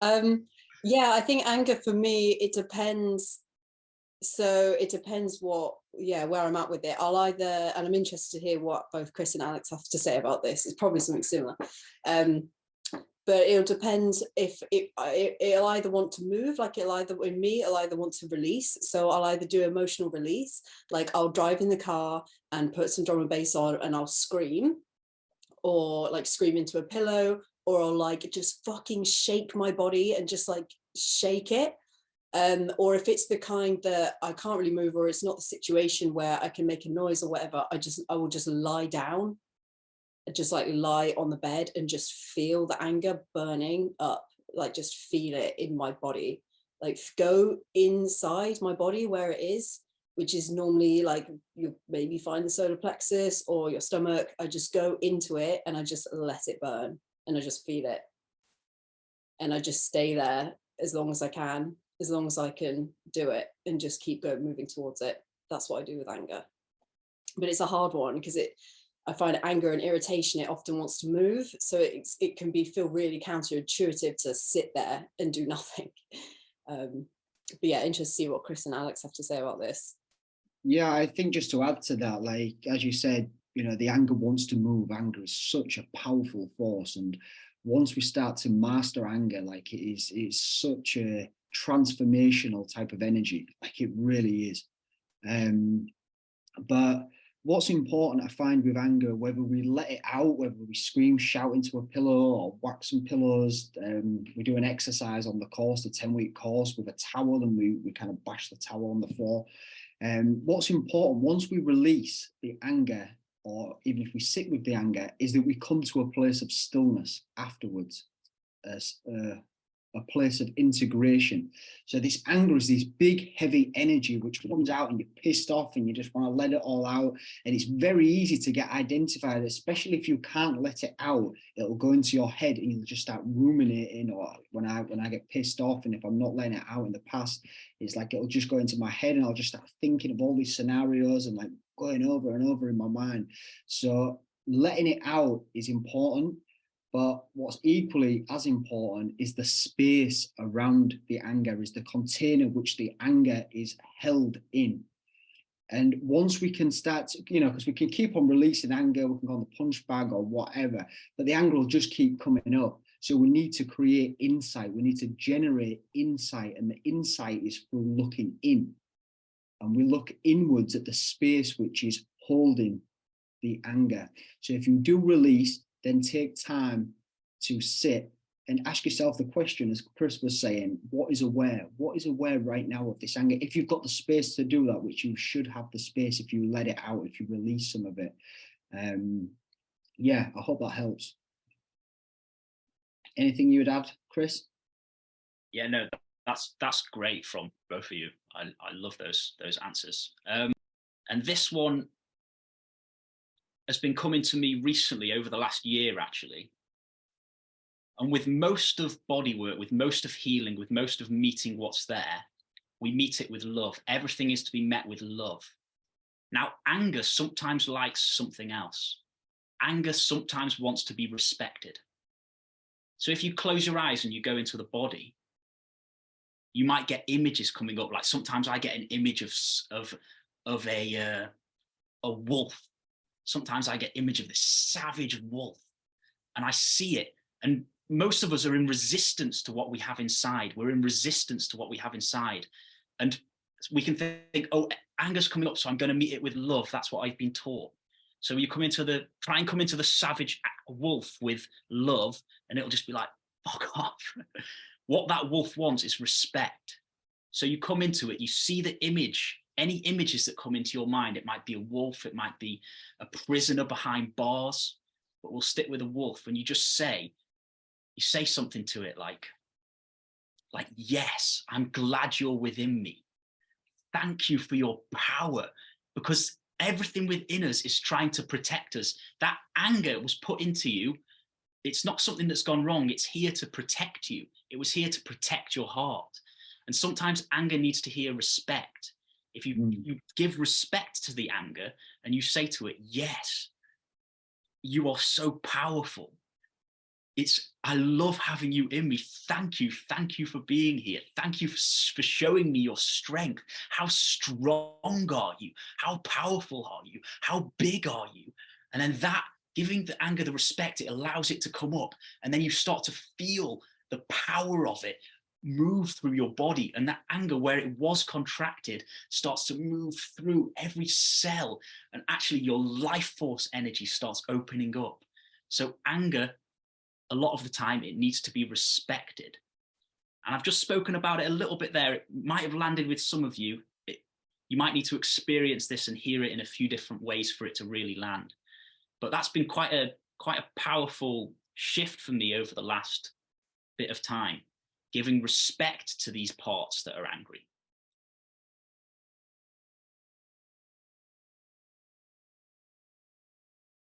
Yeah, I think anger for me, it depends. So it depends where I'm at with it. I'll either, and I'm interested to hear what both Chris and Alex have to say about this. It's probably something similar. But it'll depend if it'll either want to move, like it'll either want to release. So I'll either do emotional release, like I'll drive in the car and put some drum and bass on and I'll scream, or like scream into a pillow, or I'll like just fucking shake my body and just like shake it. Or if it's the kind that I can't really move, or it's not the situation where I can make a noise or whatever, I will just lie down, just like lie on the bed and just feel the anger burning up, like just feel it in my body, like go inside my body where it is, which is normally like you maybe find the solar plexus or your stomach. I just go into it and I just let it burn and I just feel it. And I just stay there as long as I can, as long as I can do it, and just keep moving towards it. That's what I do with anger. But it's a hard one because I find anger and irritation, it often wants to move. So it can feel really counterintuitive to sit there and do nothing. But yeah, interested to see what Chris and Alex have to say about this. Yeah, I think just to add to that, like, as you said, the anger wants to move. Anger is such a powerful force. And once we start to master anger, like it's such a transformational type of energy, like it really is. But what's important, I find, with anger, whether we let it out, whether we scream, shout into a pillow or whack some pillows, we do an exercise on the course, the 10-week course, with a towel, and we kind of bash the towel on the floor. What's important, once we release the anger, or even if we sit with the anger, is that we come to a place of stillness afterwards, a place of integration. So this anger is this big, heavy energy which comes out and you're pissed off and you just want to let it all out. And it's very easy to get identified, especially if you can't let it out. It'll go into your head and you'll just start ruminating. Or when I get pissed off, and if I'm not letting it out in the past, it's like it'll just go into my head and I'll just start thinking of all these scenarios and like going over and over in my mind. So letting it out is important. But what's equally as important is the space around the anger, is the container which the anger is held in. And once we can start to, because we can keep on releasing anger, we can go on the punch bag or whatever, but the anger will just keep coming up. So we need to create insight. We need to generate insight. And the insight is through looking in. And we look inwards at the space which is holding the anger. So if you do release, then take time to sit and ask yourself the question, as Chris was saying, what is aware? What is aware right now of this anger? If you've got the space to do that, which you should have the space if you let it out, if you release some of it. Yeah, I hope that helps. Anything you would add, Chris? Yeah, no, that's great from both of you. I love those answers. And this one has been coming to me recently over the last year, actually. And with most of body work, with most of healing, with most of meeting what's there, we meet it with love. Everything is to be met with love. Now, anger sometimes likes something else. Anger sometimes wants to be respected. So if you close your eyes and you go into the body, you might get images coming up. Like sometimes I get an image of a wolf. Sometimes I get image of this savage wolf, and I see it. And most of us are in resistance to what we have inside. We're in resistance to what we have inside. And we can think, oh, anger's coming up, so I'm going to meet it with love. That's what I've been taught. So you try and come into the savage wolf with love, and it'll just be like, fuck off. What that wolf wants is respect. So you come into it, you see the image, any images that come into your mind. It might be a wolf, it might be a prisoner behind bars, but we'll stick with a wolf. And you say something to it like, yes, I'm glad you're within me. Thank you for your power, because everything within us is trying to protect us. That anger was put into you. It's not something that's gone wrong. It's here to protect you. It was here to protect your heart. And sometimes anger needs to hear respect. If you give respect to the anger and you say to it, yes, you are so powerful. I love having you in me. Thank you for being here. Thank you for showing me your strength. How strong are you? How powerful are you? How big are you? And then that, giving the anger the respect, it allows it to come up, and then you start to feel the power of it move through your body, and that anger, where it was contracted, starts to move through every cell, and actually your life force energy starts opening up. So anger, a lot of the time, it needs to be respected. And I've just spoken about it a little bit there. It might have landed with some of you. You might need to experience this and hear it in a few different ways for it to really land. But that's been quite a powerful shift for me over the last bit of time, giving respect to these parts that are angry.